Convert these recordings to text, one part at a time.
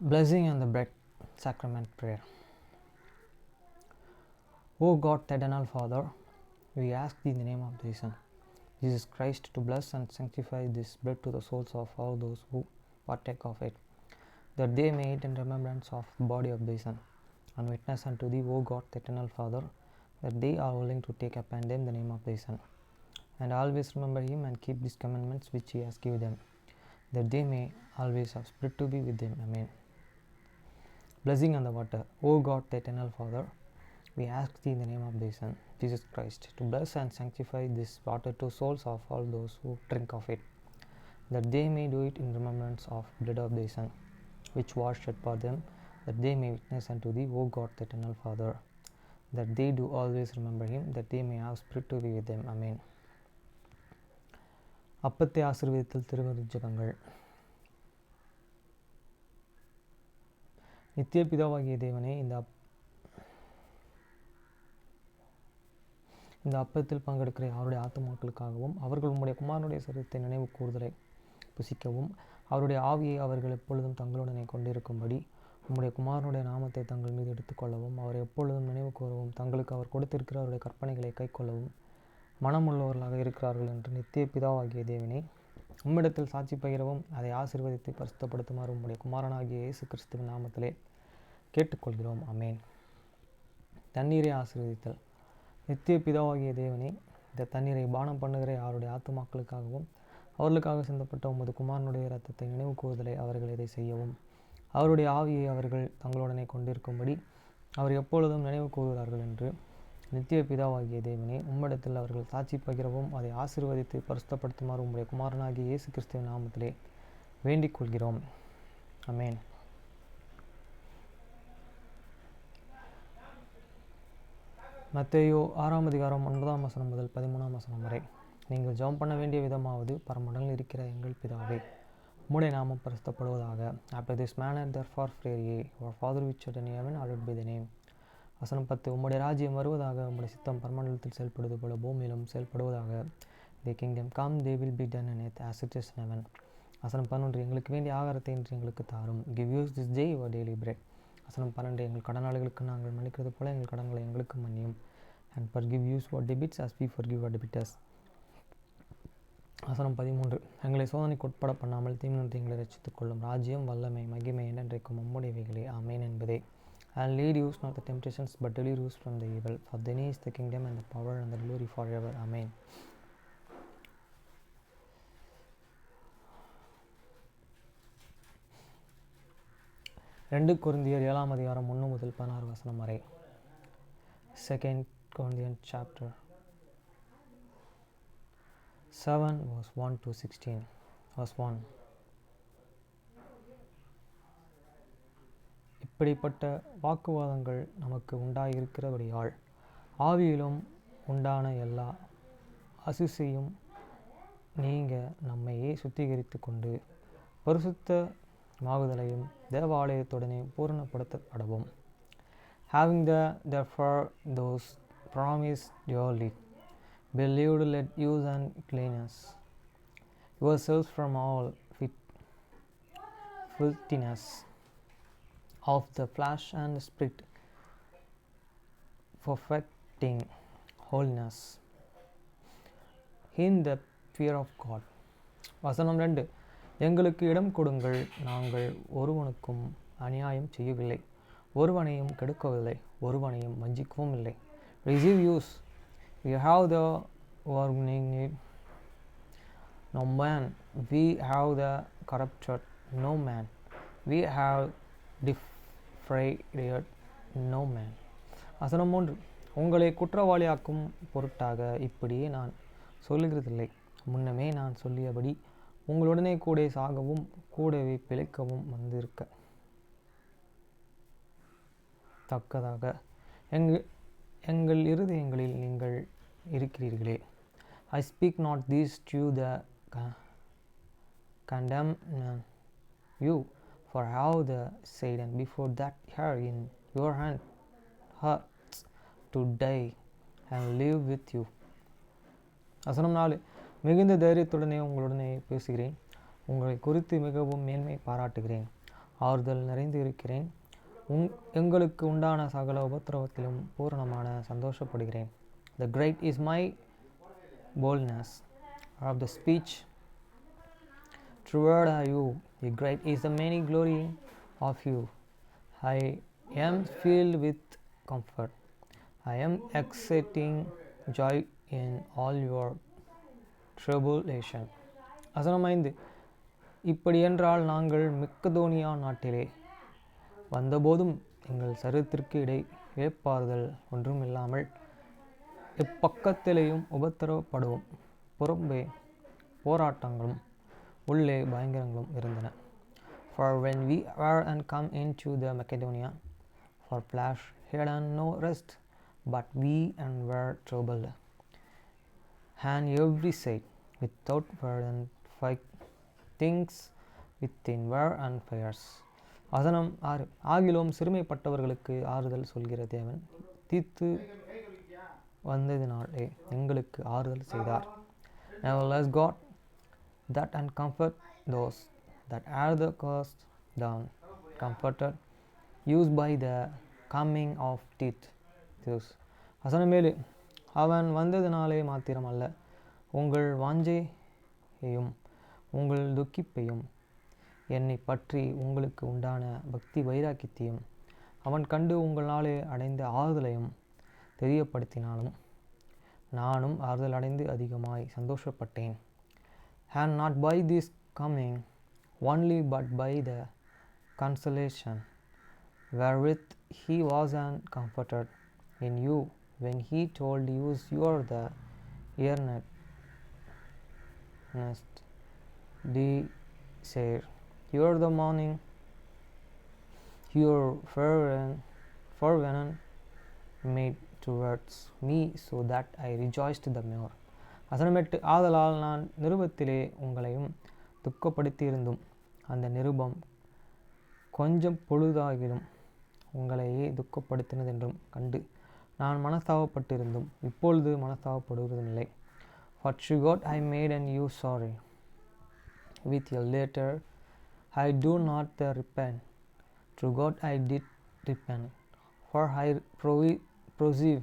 Blessing on the bread sacrament prayer. O God, the eternal Father, we ask thee in the name of thy Son, Jesus Christ, to bless and sanctify this bread to the souls of all those who partake of it, that they may eat in remembrance of the body of thy Son, and witness unto thee, O God, the eternal Father, that they are willing to take upon them the name of thy Son, and always remember him and keep these commandments which he has given them, that they may always have spirit to be with him. Amen. Blessing on the water. O God, the eternal Father, we ask thee in the name of thy Son, Jesus Christ, to bless and sanctify this water to souls of all those who drink of it, that they may do it in remembrance of the blood of thy Son, which was shed for them, that they may witness unto thee, O God, the eternal Father, that they do always remember him, that they may have spirit to be with them. Amen. அப்பத்தை ஆசீர்வதித்தல் திருமதி ஜெபங்கள். நித்திய பிதாவாகிய தேவனே, இந்த அப்பத்தில் பங்கெடுக்கிற அவருடைய ஆத்துமாக்களுக்காகவும் அவர்கள் உம்முடைய குமாரனுடைய சரீரத்தை நினைவு கூறுதலை புசிக்கவும் அவருடைய ஆவியை அவர்கள் எப்பொழுதும் தங்களுடனே கொண்டிருக்கும்படி உம்முடைய குமாரனுடைய நாமத்தை தங்கள் மீது எடுத்துக்கொள்ளவும் அவரை எப்பொழுதும் நினைவு கூறவும் தங்களுக்கு அவர் கொடுத்திருக்கிற அவருடைய கற்பனைகளை கைக்கொள்ளவும் மனமுள்ளவர்களாக இருக்கிறார்கள் என்று நித்திய பிதாவாகிய தேவனே, உம்மிடத்தில் சாட்சி பகிரவும் அதை ஆசீர்வதித்து பரிசுத்தப்படுத்துமாறு உம்முடைய குமாரனாகிய இயேசு கிறிஸ்துவின் நாமத்திலே கேட்டுக்கொள்கிறோம். ஆமேன். தண்ணீரை ஆசீர்வதித்தல். நித்திய பிதாவாகிய தேவனே, இந்த தண்ணீரை பானம் பண்ணுகிற அவருடைய ஆத்துமாக்களுக்காகவும் அவர்களுக்காக சிந்தப்பட்ட உமது குமாரனுடைய இரத்தத்தை நினைவு கூறுதலை அவர்கள் இதை செய்யவும் அவருடைய ஆவியை அவர்கள் தங்களுடனே கொண்டிருக்கும்படி அவர் எப்பொழுதும் நினைவு கூறுகிறார்கள் என்று நித்திய பிதாவாகிய தேவனே, உம்மிடத்தில் அவர்கள் சாட்சி பகிரவும் அதை ஆசீர்வதித்து பரிசுத்தப்படுத்துமாறு உம்முடைய குமாரனாகிய இயேசு கிறிஸ்துவின் நாமத்திலே வேண்டிக் கொள்கிறோம். ஆமேன். மத்தேயு 6:9 முதல் 13 வரை. நீங்கள் ஜெபம் பண்ண வேண்டிய விதமாவது, பரமண்டலில் இருக்கிற எங்கள் பிதாவே, உம்முடைய நாமம் பரிசுத்தப்படுவதாக. After this manner therefore pray ye, our Father which art in heaven, hallowed be thy name. வசனம் 10. உம்முடைய ராஜ்யம் வருவதாக, உம்முடைய சித்தம் பரமண்டலத்தில் செயல்படுவது போல பூமியிலும் செயல்படுவதாக. Thy kingdom come, thy will be done on earth as it is in heaven. வசனம் 11. எங்களுக்கு வேண்டிய ஆகாரத்தை இன்று எங்களுக்கு தாரும். Give us this day our daily bread. வசனம் 12. எங்கள் கடனாளிகளுக்கு நாங்கள் மன்னிக்கிறது போல எங்கள் கடன்களை எங்களுக்கு மன்னியும். And forgive us our debits as we forgive our debtors. வசனம் 13. எங்களை சோதனைக்கு உட்பட பண்ணாமல் தீமையிலிருந்து எங்களை ரட்சித்துக் கொள்ளும். ராஜ்யம், வல்லமை, மகிமை என்றென்றைக்கும் உம்முடையவைகளே. ஆமேன் என்பதே. And lead us not the temptations, but deliver us from the evil. For thine is the kingdom and the power and the glory forever. Amen. ரெண்டு கொரிந்தியர் 7:1 முதல் 16 வரை. 2 Corinthians chapter 7 verse 1 to 16. Verse 1. இப்படிப்பட்ட வாக்குவாதங்கள் நமக்கு உண்டாயிருக்கிறபடியால் ஆவியிலும் உண்டான எல்லா அசுசியும் நீங்க நம்மையே சுத்திகரித்து கொண்டு பரிசுத்த மாகுதலையும் தேவாலயத்துடனே பூரணப்படுத்தப்படவும். Having therefore those promised dearly believed, let use and cleanliness yourselves from all filthiness of the flesh and the spirit, perfecting holiness in the fear of God. வசனம் 2. எங்களுக்கு இடம் கொடுங்கள், நாங்கள் ஒருவனுக்கும் அநியாயம் செய்யவில்லை, ஒருவனையும் கெடுக்கவில்லை, ஒருவனையும் வஞ்சிக்கவும் இல்லை. Receive use, we have the warning no man, we have the corrupted no man, we have defrauded no man. வசனம் 3. உங்களை குற்றவாளியாக்கும் பொருட்டாக இப்படியே நான் சொல்லுகிறதில்லை, முன்னமே நான் சொல்லியபடி உங்களுடனே கூட சாகவும் கூடவே பிழைக்கவும் வந்திருக்க தக்கதாக எங்கள் இருதயங்களில் நீங்கள் இருக்கிறீர்களே. I speak not these to the condemn you, for I have the said, and before that here in your hearts to die and live with you. வசனம் 4. மிகுந்த தைரியத்துடனே உங்களுடனே பேசுகிறேன், உங்களை குறித்து மிகவும் மேன்மை பாராட்டுகிறேன். ஆறுதல் நிறைந்து இருக்கிறேன். எங்களுக்கு உண்டான சகல உபத்திரவத்திலும் பூரணமான சந்தோஷப்படுகிறேன். The great is my boldness of the speech toward you. The great is the many glory of you. I am filled with comfort. I am exciting joy in all your tribulation. வசனம் 5. இப்படியென்றால் நாங்கள் மக்கெதோனியா நாட்டிலே வந்தபோதும் எங்கள் சரீரத்திற்கு இளைப்பாறுதல் ஒன்றும் இல்லாமல் எப்பக்கத்திலேயும் உபத்திரவப்படுவோம். புறம்பே போராட்டங்களும் உள்ளே பயங்கரங்களும் இருந்தன. For when we were and come into the Macedonia, for flesh had no rest, but we and were troubled, and every side without word and fight things within were and fears. வசனம் 6. ஆகிலும் சிறுமைப்பட்டவர்களுக்கு ஆறுதல் சொல்கிற தேவன் தீத்து வந்ததினாலே எங்களுக்கு ஆறுதல் செய்தார். Nevertheless God that and comfort those that are the cast down comforted used by the coming of Titus. வசனம் 7. அவன் வந்ததினாலே மாத்திரம் அல்ல, உங்கள் வாஞ்சையையும் உங்கள் துக்கிப்பையும் என்னை பற்றி உங்களுக்கு உண்டான பக்தி வைராக்கியத்தையும் அவன் கண்டு உங்களாலே அடைந்த ஆறுதலையும் தெரியப்படுத்தினாலும் நானும் ஆறுதல் அடைந்து அதிகமாய் சந்தோஷப்பட்டேன். And not by this coming only, but by the consolation wherewith he was and comforted in you when he told you you are the earnest desire, you are the morning, your fervent made towards me, so that I rejoiced the more. வசனம் 8. ஆதலால் நான் நிருபத்திலே உங்களையும் துக்கப்படுத்தியிருந்தும் அந்த நிருபம் கொஞ்சம் பொழுதாகிலும் உங்களையே துக்கப்படுத்தினதென்றும் கண்டு நான் மனஸ்தாபப்பட்டிருந்தும் இப்பொழுது மனஸ்தாபப்படுவதுமில்லை. For to God I made and you sorry with your letter I do not repent. To God I did repent, for I perceive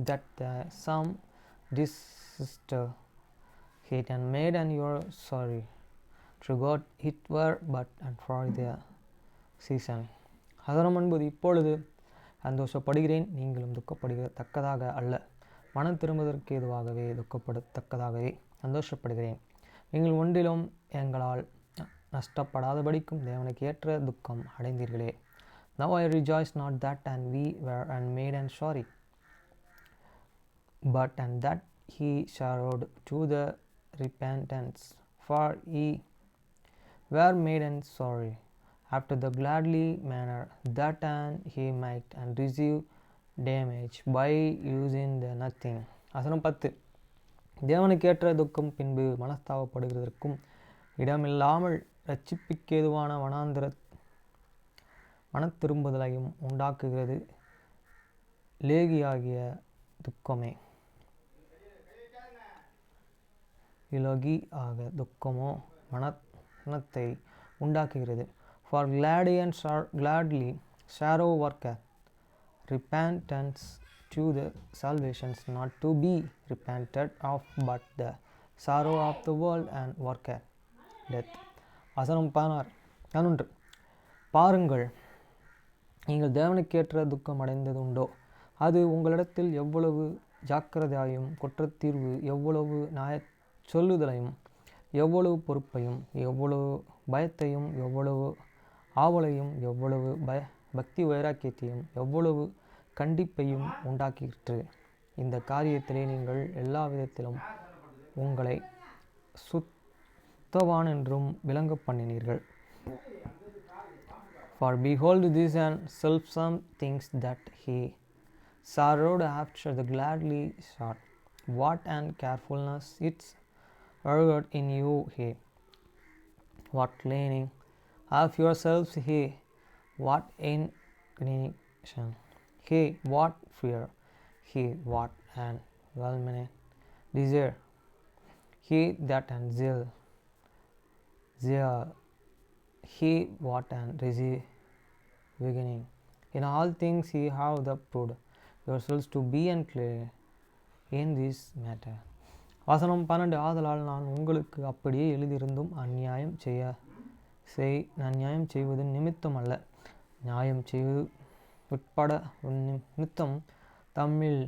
that some disaster hate and made and you are sorry. To God it were but and for the season. வசனம் 9. இப்பொழுது சந்தோஷப்படுகிறேன், நீங்களும் துக்கப்படுகிறதக்கதாக அல்ல, மனம் திரும்புவதற்கு ஏதுவாகவே துக்கப்படத்தக்கதாகவே சந்தோஷப்படுகிறேன். நீங்கள் ஒன்றிலும் எங்களால் நஷ்டப்படாதபடிக்கும் தேவனுக்கு ஏற்ற துக்கம் அடைந்தீர்களே. Now I rejoice not that and we were and made and sorry, but and that he sorrowed to the repentance, for ye were made and sorry after the gladly manner, that and he might and receive damage by using the nothing. வசனம் 10. தேவனுக்கேற்ற துக்கம் பின்பு மனஸ்தாபப்படுகிறதற்கும் இடமில்லாமல் இரட்சிப்புக்கேதுவான மனத்திரும்புதலையும் உண்டாக்குகிறது. லேகியாகிய துக்கமே இலகி ஆக துக்கமோ மனத்தை உண்டாக்குகிறது. For gladly and gladly sorrow worketh repentance to the salvation not to be repented of, but the sorrow of the world and worketh death. வசனம் 11. பாருங்கள், நீங்கள் தேவனுக்கேற்ற துக்கம் அடைந்தது உண்டோ? அது உங்களிடத்தில் எவ்வளவு ஜாக்கிரதையாயும் குற்றத்தீர்வு எவ்வளவு சொல்லுதலையும் எவ்வளவு பொறுப்பையும் எவ்வளவு பயத்தையும் எவ்வளவு ஆவலையும் எவ்வளவு பக்தி வைராக்கியத்தையும் எவ்வளவு கண்டிப்பையும் உண்டாக்கிற்று. இந்த காரியத்திலே நீங்கள் எல்லா விதத்திலும் உங்களை சுத்தவான் என்றும் விளங்க பண்ணினீர்கள். For behold, these and selfsome things that he sorrowed after the gladly sought, what and carefulness it's worked in you he, what cleaning of yourselves he, what indignation he, what fear he, what and well-meant desire he, that and zeal he what and receive beginning. In all things ye have the proved yourselves to be unclear in this matter. வசனம் 12. ஆதலால் நான் உங்களுக்கு அப்படியே எழுதியிருந்தும் அந்நியாயம் செய்வது நிமித்தம் அல்ல, நியாயம் செய்வது உட்பட நிமித்தம் தம்மில்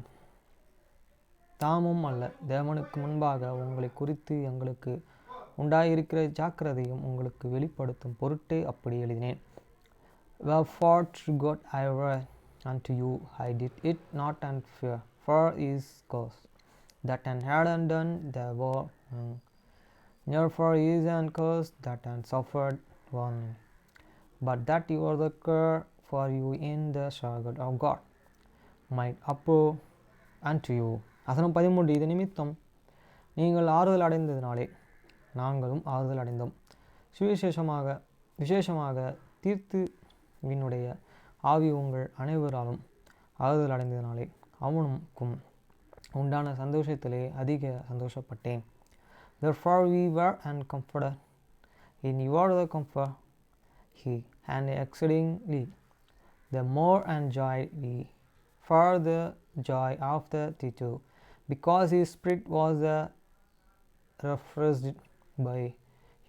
தாமும் அல்ல, தேவனுக்கு முன்பாக உங்களை குறித்து எங்களுக்கு உண்டாயிருக்கிற ஜாக்கிரதையும் உங்களுக்கு வெளிப்படுத்தும் பொருட்டே அப்படி எழுதினேன். Wherefore through God I wrote unto you, I did it not in fear, for is cause that an had undone the war, therefore is an curse that an suffered warning, but that you are the care for you in the Spirit of God might approve unto you. வசனம் 13. இது நிமித்தம் நீங்கள் ஆறுதல் அடைந்ததினாலே நாங்களும் ஆறுதல் அடைந்தோம். விசேஷமாக தீர்த்துவினுடைய ஆவி உங்கள் அனைவராலும் ஆறுதல் அடைந்ததினாலே அவனுக்கும் உண்டான சந்தோஷத்திலே அதிக சந்தோஷப்பட்டேன். Therefore we were and comforted in your the comfort he, and exceedingly the more and joy we for the joy of the Tito, because his spirit was refreshed by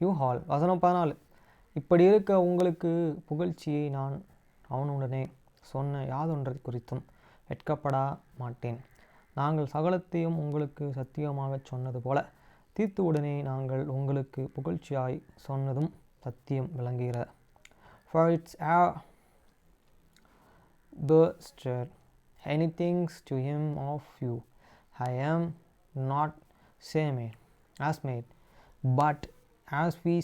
you all. வசனம் 14. இப்படி இருக்க உங்களுக்கு புகழ்ச்சியை நான் அவனுடனே சொன்ன யாதொன்றை குறித்தும் வெட்கப்பட மாட்டேன். நாங்கள் சகலத்தையும் உங்களுக்கு சத்தியமாக சொன்னது போல தீத்துவுடனே நாங்கள் உங்களுக்கு புகழ்ச்சியாய் சொன்னதும் சத்தியம் விளங்குகிற. For it's our boasted anything to him of you, I am not ashamed, but as we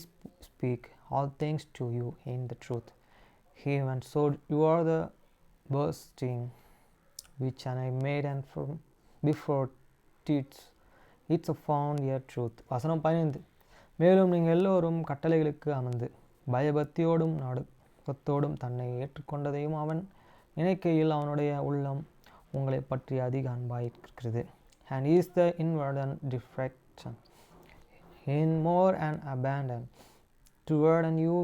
speak all things to you in the truth, even so you are the boasting which I made and from before it's found your truth. வசனம் 15. மேலும் நீங்கள் எல்லோரும் கட்டளைகளுக்கு அமர்ந்து பயபக்தியோடும் நடுக்கத்தோடும் தன்னை ஏற்றுக்கொண்டதையும் அவன் நினைக்கையில் அவனுடைய உள்ளம் உங்களை பற்றி அதிக அன்பாயிருக்கிறது. And is the inward deflection in more and abandon toward and you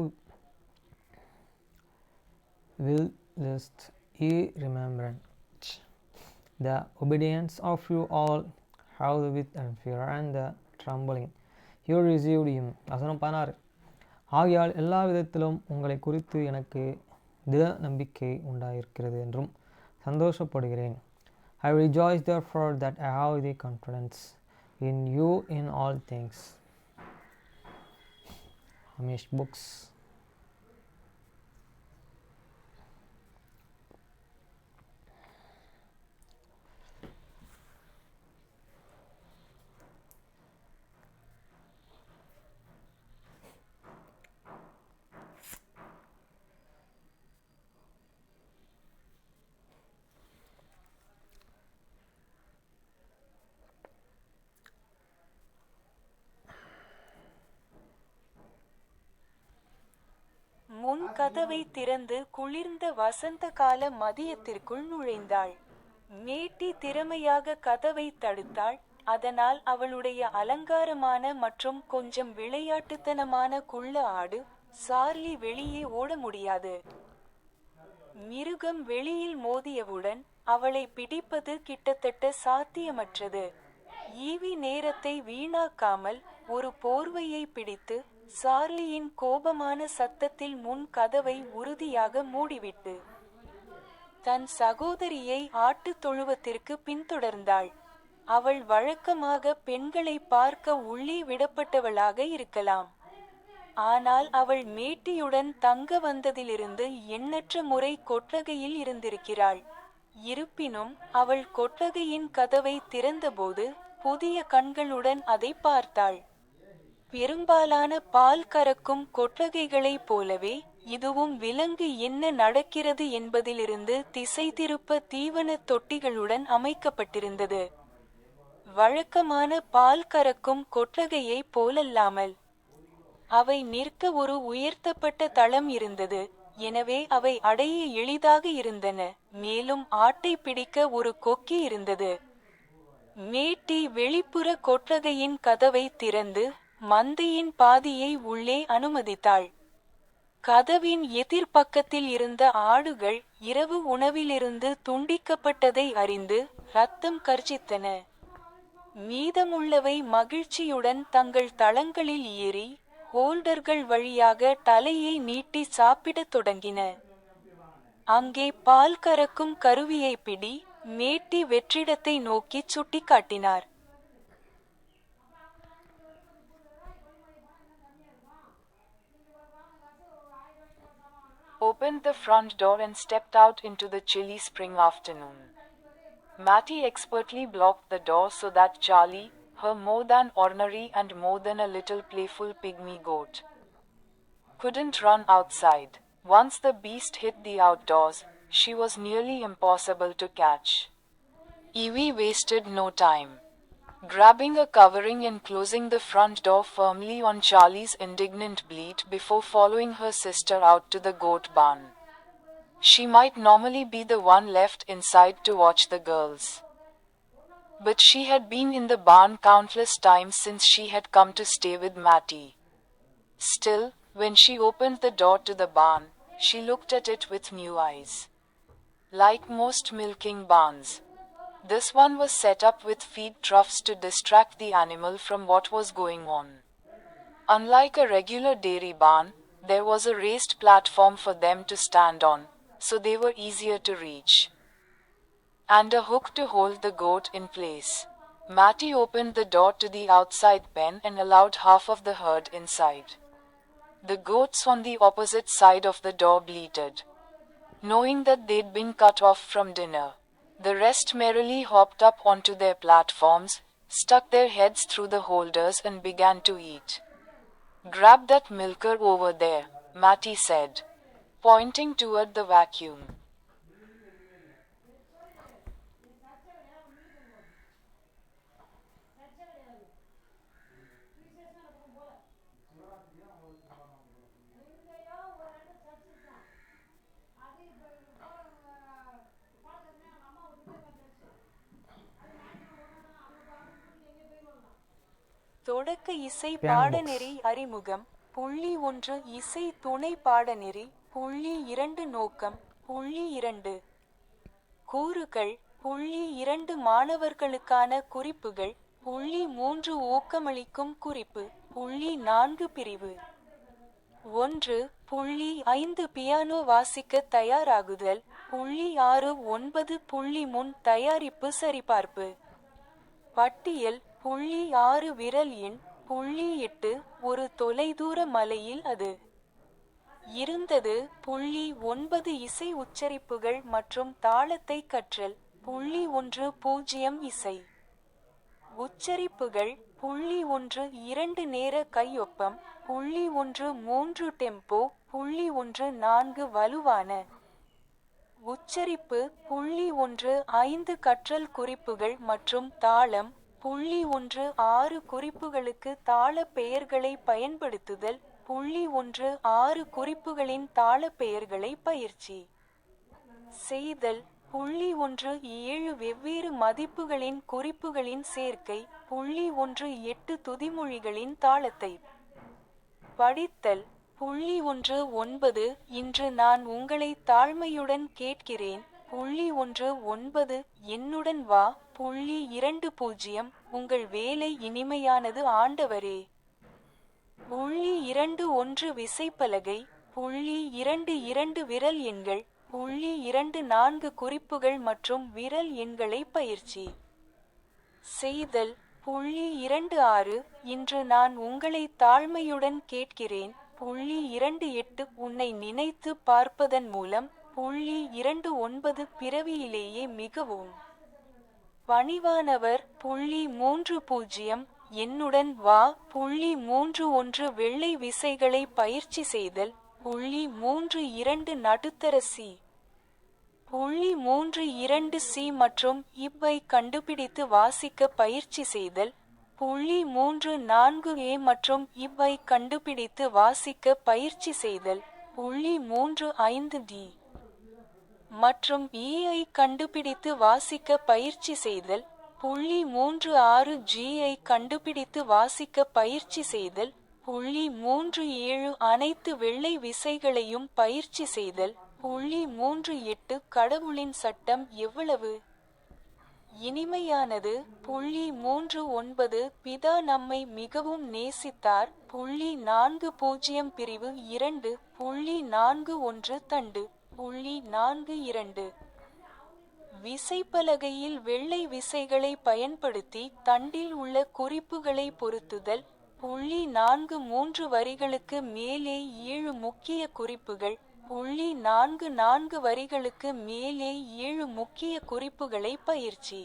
will just ye remember the obedience of you all how with and fear and the trembling you received him. வசனம் 16. ஆகையால் எல்லா விதத்திலும் உங்களை குறித்து எனக்கு திட நம்பிக்கை உண்டாயிருக்கிறது என்றும் சந்தோஷப்படுகிறேன். I rejoice therefore that I have the confidence in you in all things. Amish Books. முன் கதவை திறந்து குளிர்ந்த வசந்த கால மதியத்திற்குள் நுழைந்தாள். மேட்டி திறமையாக கதவை தடுத்தாள். அதனால் அவளுடைய அலங்காரமான மற்றும் கொஞ்சம் விளையாட்டுத்தனமான குள்ள ஆடு சார்லி வெளியே ஓட முடியாது. மிருகம் வெளியில் மோதியவுடன் அவளை பிடிப்பது கிட்டத்தட்ட சாத்தியமற்றது. ஈவி நேரத்தை வீணாக்காமல் ஒரு போர்வையை பிடித்து சார்லியின் கோபமான சத்தத்தில் முன் கதவை உறுதியாக மூடிவிட்டு தன் சகோதரியை ஆட்டுத் தொழுவத்திற்கு பின்தொடர்ந்தாள். அவள் வழக்கமாக பெண்களை பார்க்க உள்ளே விடப்பட்டவளாக இருக்கலாம். ஆனால் அவள் மேட்டியுடன் தங்க வந்ததிலிருந்து எண்ணற்ற முறை கொட்டகையில் இருந்திருக்கிறாள். இருப்பினும் அவள் கொட்டகையின் கதவை திறந்தபோது புதிய கண்களுடன் அதை பார்த்தாள். பெரும்பாலான பால் கறக்கும் கொட்டகைகளைப் போலவே இதுவும் விலங்கு என்ன நடக்கிறது என்பதிலிருந்து திசை திருப்ப தீவன தொட்டிகளுடன் அமைக்கப்பட்டிருந்தது. வழக்கமான பால் கறக்கும் கொட்டகையை போலல்லாமல் அவை நிற்க ஒரு உயர்த்தப்பட்ட தளம் இருந்தது. எனவே அவை அடைய எளிதாக இருந்தன. மேலும் ஆட்டை பிடிக்க ஒரு கொக்கி இருந்தது. மேட்டி வெளிப்புற கொட்டகையின் கதவை திறந்து மந்தையின் பாதியை உள்ளே அனுமதித்தாள். கதவின் எதிர்பக்கத்தில் இருந்த ஆடுகள் இரவு உணவிலிருந்து துண்டிக்கப்பட்டதை அறிந்து இரத்தம் கர்ஜித்தன. மீதமுள்ளவை மகிழ்ச்சியுடன் தங்கள் தளங்களில் ஏறி ஹோல்டர்கள் வழியாக தலையை நீட்டி சாப்பிடத் தொடங்கின. அங்கே பால் கறக்கும் கருவியை பிடி மேட்டி வெற்றிடத்தை நோக்கி சுட்டிக்காட்டினார். Opened the front door and stepped out into the chilly spring afternoon. Mattie expertly blocked the door so that Charlie, her more than ornery and more than a little playful pygmy goat, couldn't run outside. Once the beast hit the outdoors, she was nearly impossible to catch. Evie wasted no time. Grabbing a covering and closing the front door firmly on Charlie's indignant bleat before following her sister out to the goat barn. She might normally be the one left inside to watch the girls, but she had been in the barn countless times since she had come to stay with Mattie. Still, when she opened the door to the barn, she looked at it with new eyes. Like most milking barns, this one was set up with feed troughs to distract the animal from what was going on. Unlike a regular dairy barn, there was a raised platform for them to stand on, so they were easier to reach, and a hook to hold the goat in place. Mattie opened the door to the outside pen and allowed half of the herd inside. The goats on the opposite side of the door bleated, knowing that they'd been cut off from dinner. The rest merrily hopped up onto their platforms, stuck their heads through the holders and began to eat. "Grab that milker over there," Mattie said, pointing toward the vacuum. தொடக்க இசை பாடநெறி அறிமுகம். புள்ளி 1 இசை துணை பாடநெறி. புள்ளி 2 நோக்கம். புள்ளி 2 கூறுகள். புள்ளி 2 மாணவர்களுக்கான குறிப்புகள். புள்ளி 3 ஊக்கமளிக்கும் குறிப்பு. புள்ளி 4 பிரிவு 1. புள்ளி 5 பியானோ வாசிக்க தயாராகுதல். புள்ளி 6 9 புள்ளி முன் தயாரிப்பு சரிபார்ப்பு. பட்டியல். புள்ளி 6 விரல் எண். புள்ளி 8 ஒரு தொலைதூர மலையில் அது இருந்தது. புள்ளி 9 இசை உச்சரிப்புகள் மற்றும் தாளத்தை கற்றல். புள்ளி 1 0 இசை உச்சரிப்புகள். புள்ளி 1 2 நேர கையொப்பம். புள்ளி 1 3 டெம்போ. புள்ளி 1 4 வலுவான உச்சரிப்பு. புள்ளி 1 5 கற்றல் குறிப்புகள் மற்றும் தாளம். புள்ளி 1 6 குறிப்புகளுக்கு தாள பெயர்களை பயன்படுத்துதல். புள்ளி 1 6 குறிப்புகளின் தாள பெயர்களை பயிற்சி செய்தல். புள்ளி 1 7 வெவ்வேறு மதிப்புகளின் குறிப்புகளின் சேர்க்கை. புள்ளி 1 8 துதிமொழிகளின் தாளத்தை படித்தல். புள்ளி 1 9 இன்று நான் உங்களை தாழ்மையுடன் கேட்கிறேன். புள்ளி 1 9 என்னுடன் வா. புள்ளி 2 0 உங்கள் வேலை இனிமையானது ஆண்டவரே. புள்ளி 2 1 விசைப்பலகை. புள்ளி 2 2 விரல் எண்கள். புள்ளி 2 4 குறிப்புகள் மற்றும் விரல் எண்களை பயிற்சி செய்தல். புள்ளி 2 6 இன்று நான் உங்களை தாழ்மையுடன் கேட்கிறேன். புள்ளி 2 8 உன்னை நினைத்து பார்ப்பதன் மூலம். புள்ளி 2 9 பிறவியிலேயே மிகவும் பணிவானவர். புள்ளி 3 0 என்னுடன் வா. புள்ளி 3 1 வெள்ளை விசைகளை பயிற்சி செய்தல். புள்ளி 3 2 நடுத்தர சி. புள்ளி 3 2 சி மற்றும் இவ்வை கண்டுபிடித்து வாசிக்க பயிற்சி செய்தல். புள்ளி 3 4 ஏ மற்றும் இவ்வை கண்டுபிடித்து வாசிக்க பயிற்சி செய்தல். புள்ளி 3 5 டி மற்றும் ஈ கண்டுபிடித்து வாசிக்க பயிற்சி செய்தல். புள்ளி 3 6 ஜி கண்டுபிடித்து வாசிக்க பயிற்சி செய்தல். .37 அனைத்து வெள்ளை விசைகளையும் பயிற்சி செய்தல். .38 கடவுளின் சட்டம் எவ்வளவு இனிமையானது. .39 பிதா நம்மை மிகவும் நேசித்தார். .40 பிரிவு 2. .41 தண்டு. .42 விசைப்பலகையில் வெள்ளை விசைகளை பயன்படுத்தி தண்டில் உள்ள குறிப்புகளை பொருத்துதல். .43 வரிகளுக்கு மேலே 7 முக்கிய குறிப்புகள். .44 வரிகளுக்கு மேலே 7 முக்கிய குறிப்புகளை பயிற்சி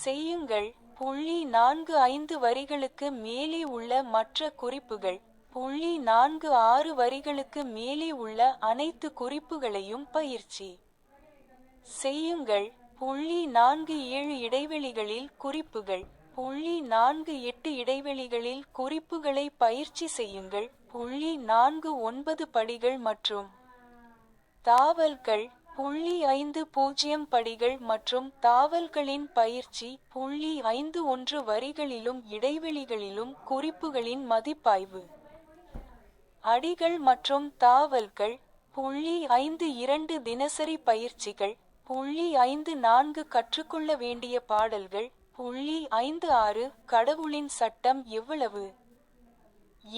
செய்யுங்கள். .45 வரிகளுக்கு மேலே உள்ள மற்ற குறிப்புகள். .46 வரிகளுக்கு மேலே உள்ள அனைத்து குறிப்புகளையும் பயிற்சி செய்யுங்கள். .47 இடைவெளிகளில் குறிப்புகள். .48 இடைவெளிகளில் குறிப்புகளை பயிற்சி செய்யுங்கள். .49 படிகள் மற்றும் தாவல்கள். .50 படிகள் மற்றும் தாவல்களின் பயிற்சி. .51 வரிகளிலும் இடைவெளிகளிலும் குறிப்புகளின் மதிப்பாய்வு. அடிகள் மற்றும் தாவல்கள். .52 தினசரி பயிற்சிகள். .54 கற்றுக்கொள்ள வேண்டிய பாடல்கள். .56 கடவுளின் சட்டம் எவ்வளவு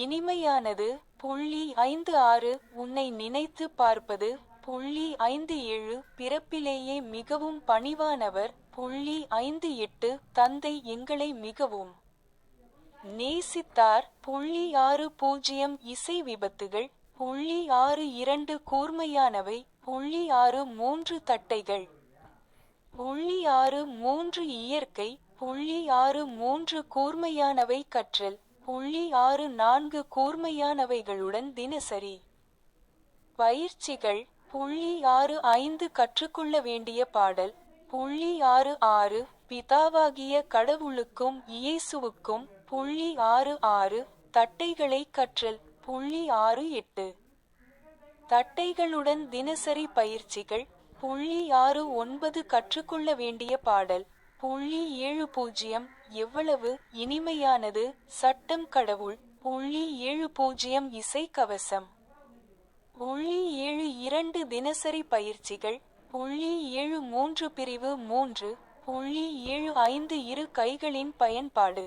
இனிமையானது. .56 உன்னை நினைத்து பார்ப்பது. .57 பிறப்பிலேயே மிகவும் பணிவானவர். .58 தந்தை எங்களை மிகவும் நேசித்தார். .60 இசை விபத்துகள். .62 கூர்மையானவை. .63 தட்டைகள். .63 இயற்கை. .63 கூர்மையானவை கற்றல். .64 கூர்மையானவைகளுடன் தினசரி பயிற்சிகள். .65 கற்றுக்கொள்ள வேண்டிய பாடல். .66 பிதாவாகிய கடவுளுக்கும் இயேசுவுக்கும். .66 தட்டைகளை கற்றல். .68 தட்டைகளுடன் தினசரி பயிற்சிகள். .69 கற்றுக்கொள்ள வேண்டிய பாடல். .70 எவ்வளவு இனிமையானது சட்டம் கடவுள். .70 இசை கவசம். .72 தினசரி பயிற்சிகள். .73 பிரிவு 3. .75 இரு கைகளின் பயன்பாடு.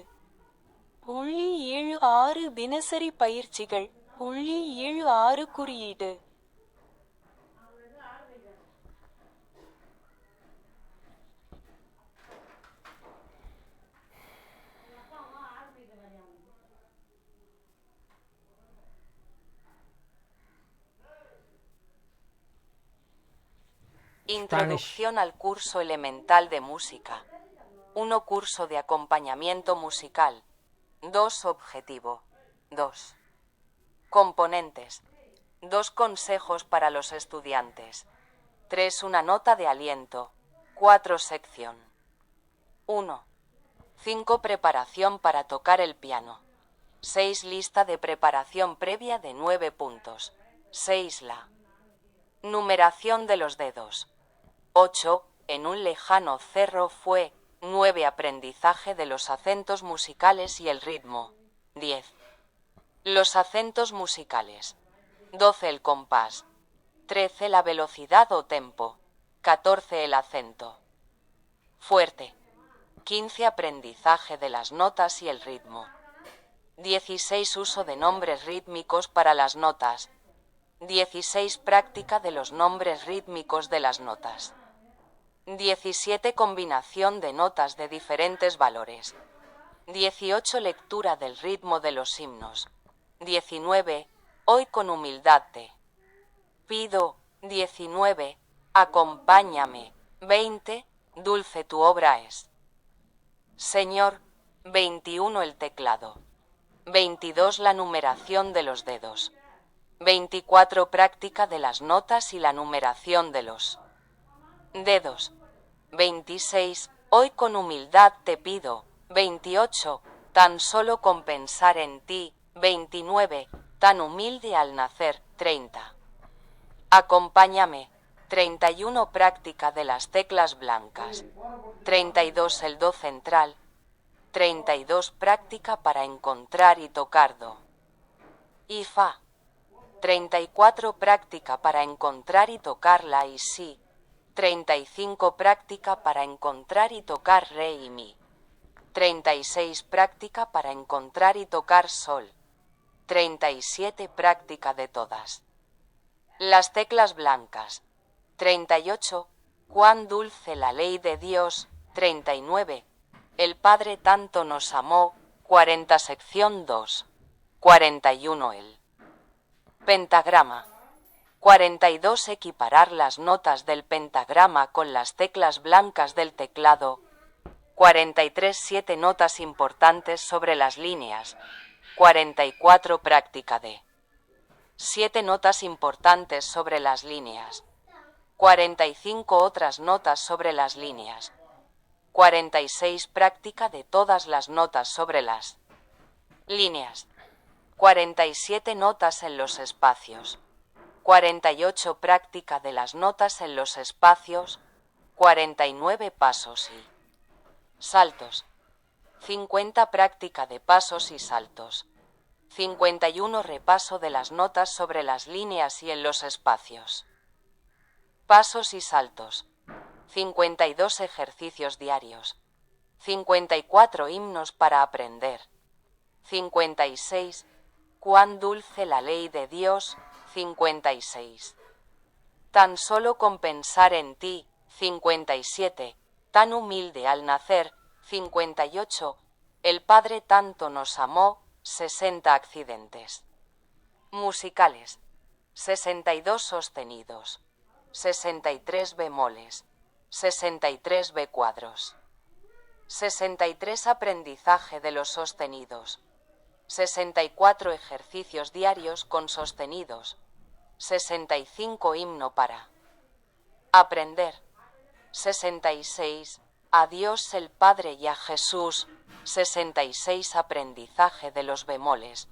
.76 தினசரி பயிற்சிகள். .76 குறியீடு. Introducción al curso elemental de música. 1. Curso de acompañamiento musical. 2. Objetivo. 2. Componentes. 2. Consejos para los estudiantes. 3. Una nota de aliento. 4. Sección. 1. 5. Preparación para tocar el piano. 6. Lista de preparación previa de 9 puntos. 6. La numeración de los dedos. 8. En un lejano cerro fue. 9. Aprendizaje de los acentos musicales y el ritmo. 10. Los acentos musicales. 12. El compás. 13. La velocidad o tempo. 14. El acento fuerte. 15. Aprendizaje de las notas y el ritmo. 16. Uso de nombres rítmicos para las notas. 16. Práctica de los nombres rítmicos de las notas. 17. Combinación de notas de diferentes valores. 18. Lectura del ritmo de los himnos. 19. Hoy con humildad te pido. 19. Acompáñame. 20. Dulce tu obra es, Señor. 21. El teclado. 22. La numeración de los dedos. 24. Práctica de las notas y la numeración de los dedos. 26. Hoy con humildad te pido. 28. Tan solo con pensar en ti. 29. Tan humilde al nacer. 30. Acompáñame. 31. Práctica de las teclas blancas. 32. El do central. 32 práctica para encontrar y tocar do. Y fa. 34 práctica para encontrar y tocar la y si. 35 práctica para encontrar y tocar re y mi. 36 práctica para encontrar y tocar sol. 37 práctica de todas las teclas blancas. 38. Cuán dulce la ley de Dios. 39. El Padre tanto nos amó. 40 sección 2. 41 el pentagrama. 42 equiparar las notas del pentagrama con las teclas blancas del teclado. 43 7 notas importantes sobre las líneas. 44 práctica de 7 notas importantes sobre las líneas. 45 otras notas sobre las líneas. 46 práctica de todas las notas sobre las líneas. 47 notas en los espacios. 48 práctica de las notas en los espacios. 49 pasos y saltos. 50 práctica de pasos y saltos. 51 repaso de las notas sobre las líneas y en los espacios. Pasos y saltos. 52 ejercicios diarios. 54 himnos para aprender. 56. Cuán dulce la ley de Dios. 56. Tan solo con pensar en ti. 57. Tan humilde al nacer. 58. El Padre tanto nos amó. 60 accidentes musicales. 62 sostenidos. 63 bemoles. 63 B cuadros. 63 aprendizaje de los sostenidos. 64 ejercicios diarios con sostenidos. 65 himno para aprender. 66 a Dios el Padre y a Jesús. 66 aprendizaje de los bemoles.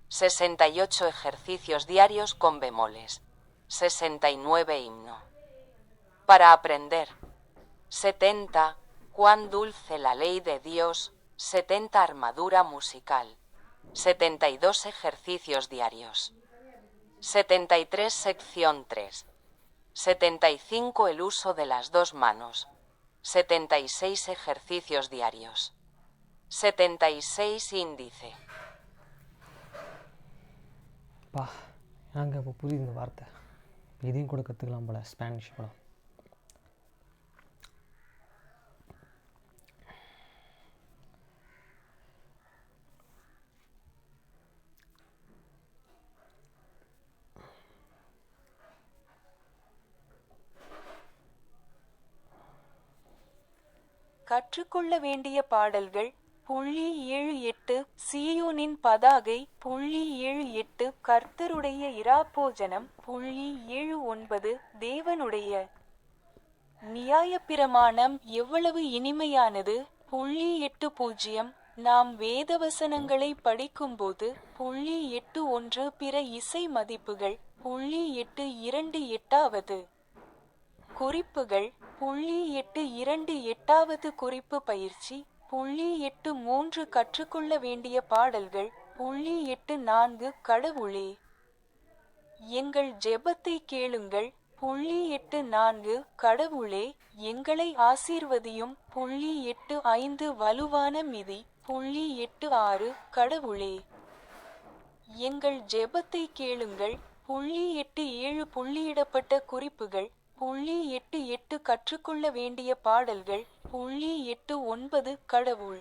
68 ejercicios diarios con bemoles. 69 himno para aprender. 70 cuán dulce la ley de Dios. 70 armadura musical. 72 ejercicios diarios. 73 sección 3. 75 el uso de las dos manos. 76 ejercicios diarios. 76 índice. பா எனக்கு இப்போ புரியுது இந்த வார்த்தை. இதையும் கூட கற்றுக்கலாம் போல ஸ்பானிஷ் படம். கற்றுக்கொள்ள வேண்டிய பாடல்கள். 78 சீயோனின் பதாகை. 78 கர்த்தருடைய இராப்போஜனம். 79 தேவனுடைய நியாயப்பிரமாணம் எவ்வளவு இனிமையானது. 80 நாம் வேதவசனங்களை படிக்கும்போது. 81 பிற இசை மதிப்புகள். 82 எட்டாவது குறிப்புகள். 82 எட்டாவது குறிப்பு பயிற்சி. 83 கற்றுக்கொள்ள வேண்டிய பாடல்கள். 84 கடவுளே எங்கள் ஜெபத்தை கேளுங்கள். 84 கடவுளே எங்களை ஆசீர்வதியும். 85 வலுவான மிதி. 86 கடவுளே எங்கள் ஜெபத்தை கேளுங்கள். 87 புள்ளியிடப்பட்ட குறிப்புகள். 88 கற்றுக்கொள்ள வேண்டிய பாடல்கள். 89 கடவுள்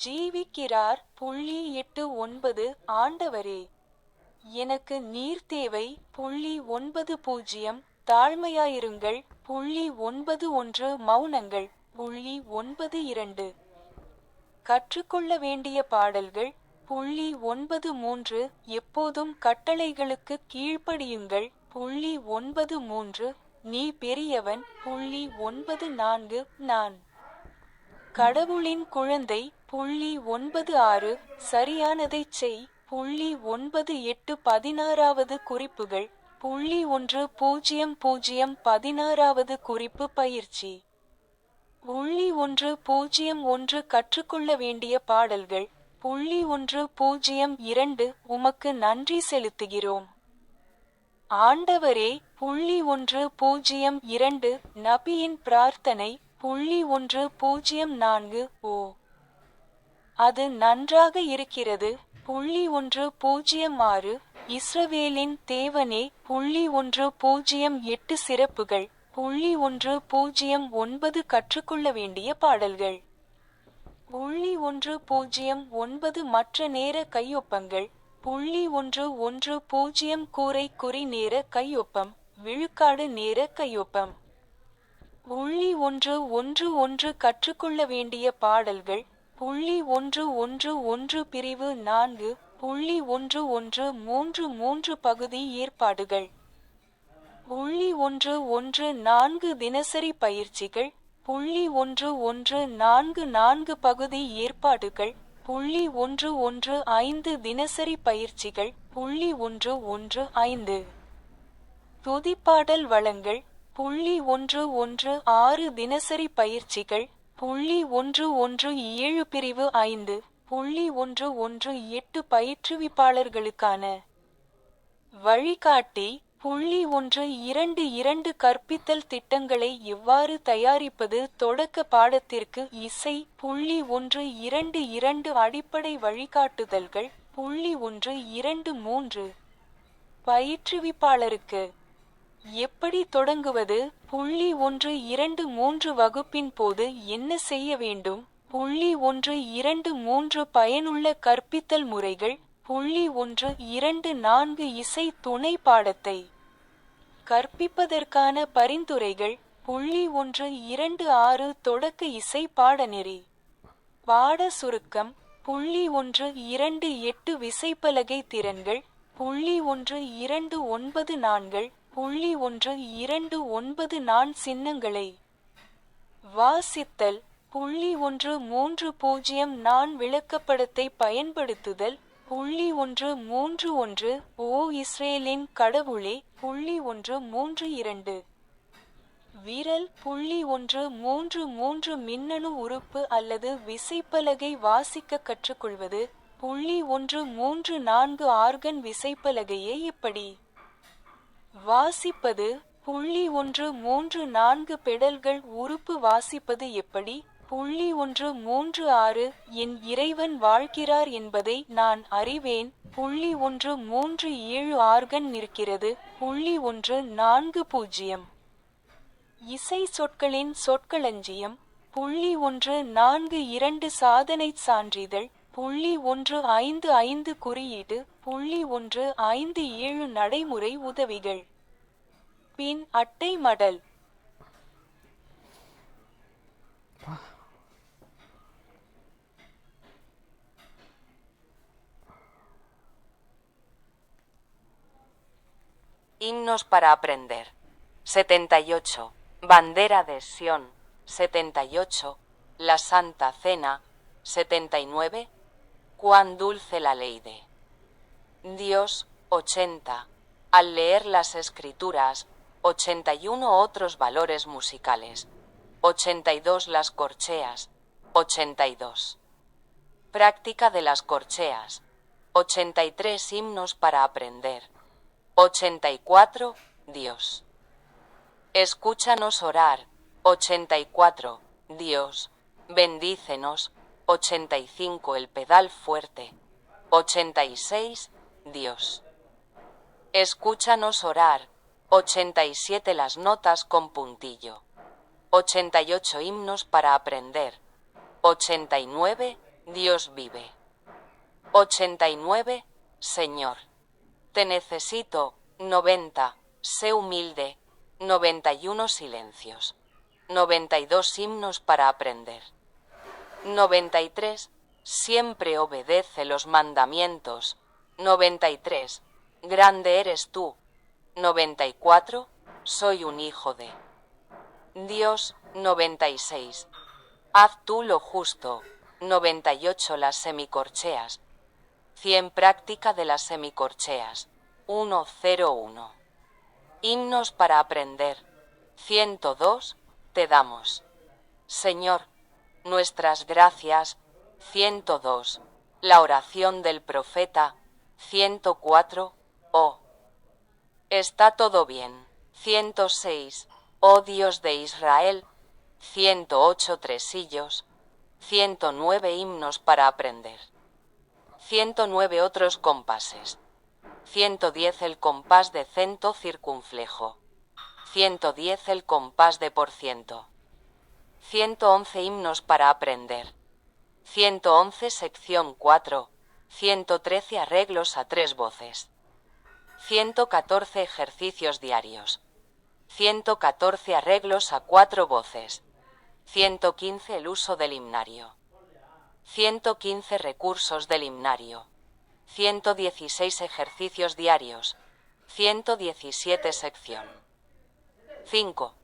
ஜீவிக்கிறார். 89 ஆண்டவரே எனக்கு நீர் தேவை. 90 தாழ்மையாயிருங்கள். 91 மௌனங்கள். 92 கற்றுக்கொள்ள வேண்டிய பாடல்கள். 93 எப்போதும் கட்டளைகளுக்கு கீழ்ப்படியுங்கள். 93 நீ பெரியவன். 94 நான் கடவுளின் குழந்தை. 96 சரியானதைச் செய். 98 16வது குறிப்புகள். 100 16வது குறிப்பு பயிற்சி. .101 கற்றுக்கொள்ள வேண்டிய பாடல்கள். .102 உமக்கு நன்றி செலுத்துகிறோம் ஆண்டவரே. .102 நபியின் பிரார்த்தனை. .104 ஓ, அது நன்றாக இருக்கிறது. .106 இஸ்ரவேலின் தேவனே. .108 சிறப்புகள். .109 கற்றுக்கொள்ள வேண்டிய பாடல்கள். .109 மற்ற நேர கையொப்பங்கள். .110 கூரை குறி நேர கையொப்பம், விழுக்காடு நேர கையொப்பம். .111 கற்றுக்கொள்ள வேண்டிய பாடல்கள். .111 பிரிவு 4. .113 பகுதி ஏற்பாடுகள். .114 தினசரி பயிற்சிகள். .114 பகுதி ஏற்பாடுகள். .115 தினசரி பயிற்சிகள். .115 துதிப்பாடல் வளங்கள். .116 தினசரி பயிற்சிகள். .117 பிரிவு 5. .118 பயிற்றுவிப்பாளர்களுக்கான வழிகாட்டி. .122 கற்பித்தல் திட்டங்களை எவ்வாறு தயாரிப்பது தொடக்க பாடத்திற்கு இசை. .122 அடிப்படை வழிகாட்டுதல்கள். .123 பயிற்றுவிப்பாளருக்கு எப்படி தொடங்குவது. .123 வகுப்பின் போது என்ன செய்ய வேண்டும். .123 பயனுள்ள கற்பித்தல் முறைகள். .124 இசை துணை பாடத்தை கற்பிப்பதற்கான பரிந்துரைகள். .126 தொடக்க இசை பாடநெறி பாட சுருக்கம். .128 விசைப்பலகை திறன்கள். .129 நாண்கள். .129 சின்னங்களை வாசித்தல். .130 விளக்கப்படத்தை பயன்படுத்துதல். .131 ஓ இஸ்ரேலின் கடவுளே. .132 விரல். .133 மின்னணு உறுப்பு அல்லது விசைப்பலகை வாசிக்க கற்றுக்கொள்வது. .134 ஆர்கன் விசைப்பலகையை எப்படி வாசிப்பது. .134 பெடல்கள் உறுப்பு வாசிப்பது எப்படி. .136 என் இறைவன் வாழ்கிறார் என்பதை நான் அறிவேன். .137 ஆர்கன் நிற்கிறது. .140 இசை சொற்களின் சொற்களஞ்சியம். .142 சாதனைச் சான்றிதழ். .155 குறியீடு. .157 நடைமுறை உதவிகள். பின் அட்டை மடல். Himnos para aprender. 78. Bandera de Sión. 78. La Santa Cena. 79. Cuán dulce la ley de Dios. 80. Al leer las escrituras. 81 otros valores musicales. 82 las corcheas. 82. Práctica de las corcheas. 83 himnos para aprender. 84. Dios. Escúchanos orar. 84. Dios. Bendícenos. 85 el pedal fuerte. 86. Dios. Escúchanos orar. 87 las notas con puntillo. 88 himnos para aprender. 89. Dios vive. 89. Señor. Te necesito. 90. Sé humilde. 91 silencios. 92 himnos para aprender. 93. Siempre obedece los mandamientos. 93. Grande eres tú. 94. Soy un hijo de Dios. 96. Haz tú lo justo. 98 las semicorcheas. 100 práctica de las semicorcheas. 101. Himnos para aprender. 102. Te damos. Señor, nuestras gracias, 102. La oración del profeta, 104. Oh. Está todo bien, 106. Oh Dios de Israel, 108 tresillos, 109 himnos para aprender. 109 otros compases. 110 el compás de cento circunflejo. 110 el compás de por ciento. 111 himnos para aprender. 111 sección 4. 113 arreglos a 3 voces. 114 ejercicios diarios. 114 arreglos a 4 voces. 115 el uso del himnario. 115 recursos del himnario. 116 ejercicios diarios. 117 sección 5.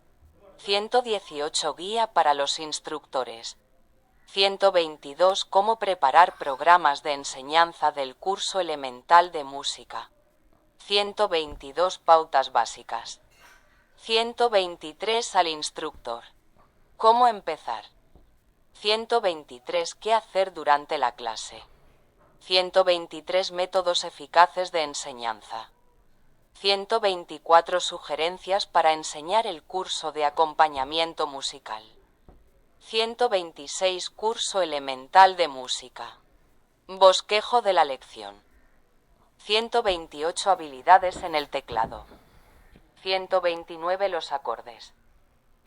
118 guía para los instructores. 122 cómo preparar programas de enseñanza del curso elemental de música. 122 pautas básicas. 123 al instructor. ¿Cómo empezar? 123 qué hacer durante la clase. 123 métodos eficaces de enseñanza. 124 sugerencias para enseñar el curso de acompañamiento musical. 126 curso elemental de música. Bosquejo de la lección. 128 habilidades en el teclado. 129 los acordes.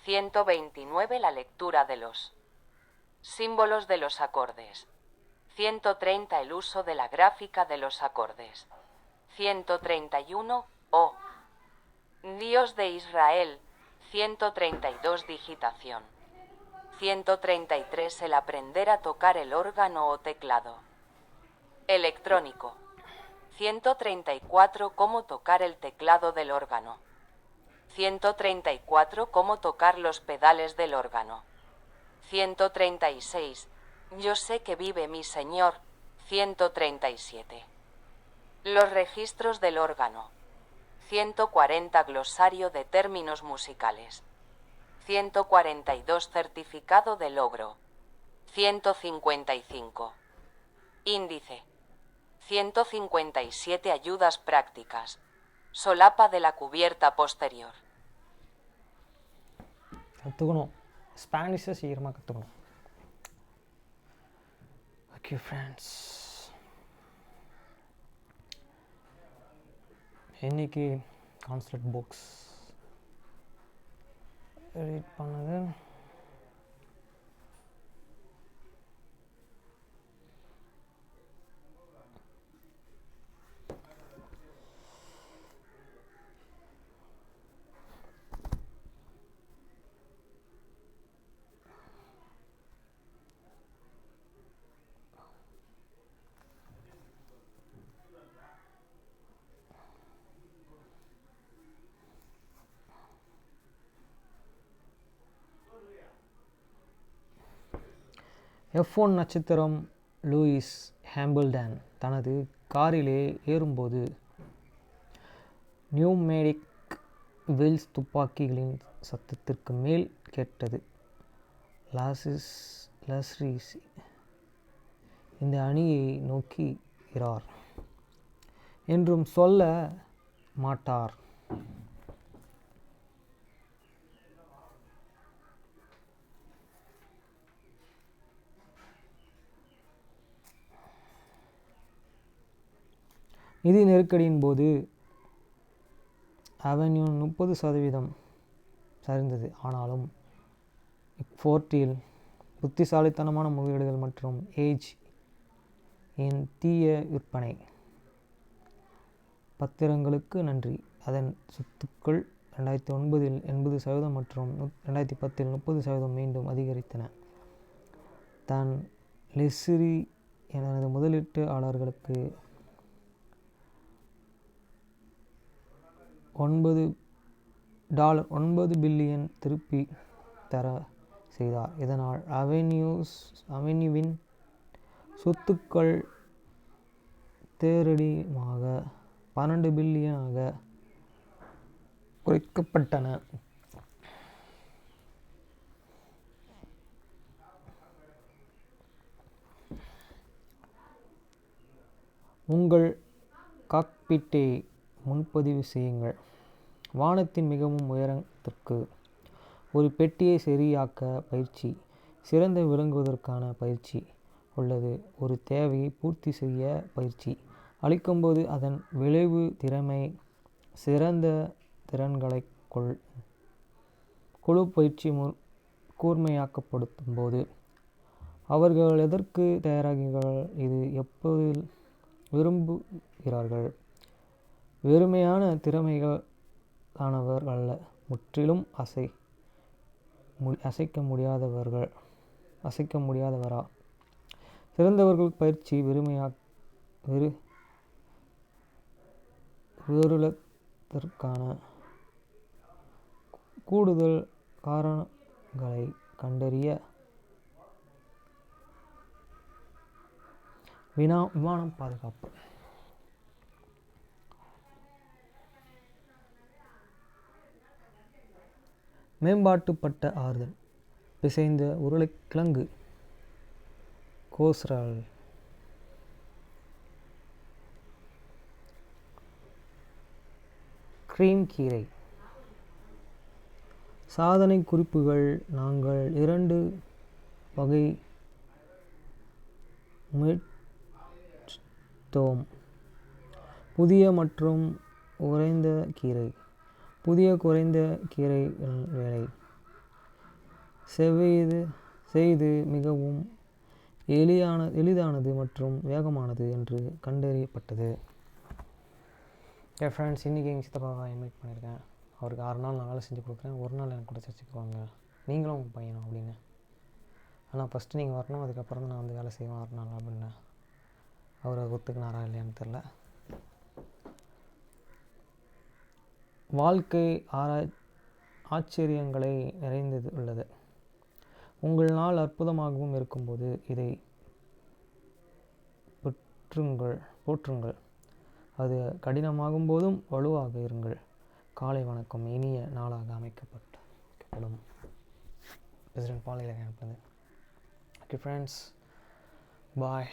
129 la lectura de los símbolos de los acordes. 130 el uso de la gráfica de los acordes. 131, oh Dios de Israel, 132 digitación. 133 el aprender a tocar el órgano o teclado electrónico. 134 cómo tocar el teclado del órgano. 134 cómo tocar los pedales del órgano. 136 yo sé que vive mi Señor. 137 los registros del órgano. 140 glosario de términos musicales. 142 certificado de logro. 155 índice. 157 ayudas prácticas. Solapa de la cubierta posterior. கற்றுக்கணும். ஸ்பானிஷை சீக்கிரமாக கற்றுக்கணும். Okay friends, இன்னைக்கு concept books read பண்ணது F1 நட்சத்திரம் Lewis ஹாம்பிள்டன் தனது காரிலே ஏறும்போது pneumatic wheels துப்பாக்கிகளின் சத்தத்திற்கு மேல் கேட்டது. லாஸ்ரீஸ் இந்த அணியை நோக்கி இறார் என்றும் சொல்ல மாட்டார். நிதி நெருக்கடியின் போது அவென்யூ 30% சரிந்தது. ஆனாலும் ஃபோர்ட்டில் புத்திசாலித்தனமான முதலீடுகள் மற்றும் ஏஜ் இன் தீய விற்பனை பத்திரங்களுக்கு நன்றி அதன் சொத்துக்கள் 2009இல் 80% மற்றும் 2010இல் 30% மீண்டும் அதிகரித்தன. தான் லெஸ்ரி எனது முதலீட்டாளர்களுக்கு $9 பில்லியன் திருப்பி தர செய்தார். இதனால் அவென்யூவின் சொத்துக்கள் தேரடியாக $12 பில்லியனாக குறைக்கப்பட்டன. காக்பிட்டை முன்பதிவு செய்யுங்கள். வானத்தின் மிகவும் உயரத்திற்கு ஒரு பெட்டியை சரியாக்க பயிற்சி. சிறந்த விளங்குவதற்கான பயிற்சி உள்ளது. ஒரு தேவையை பூர்த்தி செய்ய பயிற்சி அளிக்கும்போது அதன் விளைவு திறமை சிறந்த திறன்களை குழு பயிற்சி கூர்மையாக்கப்படுத்தும் போது அவர்கள் எதற்கு தயாராகிறார்கள்? இது எப்போது விரும்புகிறார்கள்? வெறுமையான திறமைகள் ஆனவர் அல்ல, முற்றிலும் அசைக்க முடியாதவரா? சிறந்தவர்கள் பயிற்சி வேறுளதற்கான கூடுதல் காரணங்களை கண்டறிய விமானம் பாதுகாப்பு. மேம்பாட்டுப்பட்ட ஆறுதல் பிசைந்த உருளைக்கிழங்கு கோஸ்ரல். கிரீம் கீரை. சாதனை குறிப்புகள். நாங்கள் 2 வகை முயற்சித்தோம். புதிய மற்றும் உறைந்த கீரை. புதிய குறைந்த கீரை வேலை செய்து மிகவும் எளிதானது மற்றும் வேகமானது என்று கண்டறியப்பட்டது. என் ஃப்ரெண்ட்ஸ், இன்றைக்கி எங்கள் சித்தப்பாவை இன்வைட் பண்ணியிருக்கேன். அவருக்கு 6 நாள் நான் வேலை செஞ்சு கொடுக்குறேன். ஒரு நாள் எனக்கு கூட சர்ச்சுக்கு வாங்க, நீங்களும் உங்கள் பையனும் அப்படின்னு. ஆனால் ஃபஸ்ட்டு நீங்கள் வரணும், அதுக்கப்புறம் தான் நான் வந்து வேலை செய்வேன் 6 நாள் அப்படின்னேன். அவர் ஒத்துக்கினாரா இல்லையான்னு தெரில. வாழ்க்கை ஆச்சரியங்களை நிறைந்தது உள்ளது. உங்கள் நாள் அற்புதமாகவும் இருக்கும்போது இதை போற்றுங்கள். அது கடினமாகும் போதும் வலுவாக இருங்கள். காலை வணக்கம் இனிய நாளாக அமைக்கப்படும். பிரசிடென்ட் பால். ஓகே ஃப்ரெண்ட்ஸ், பாய்.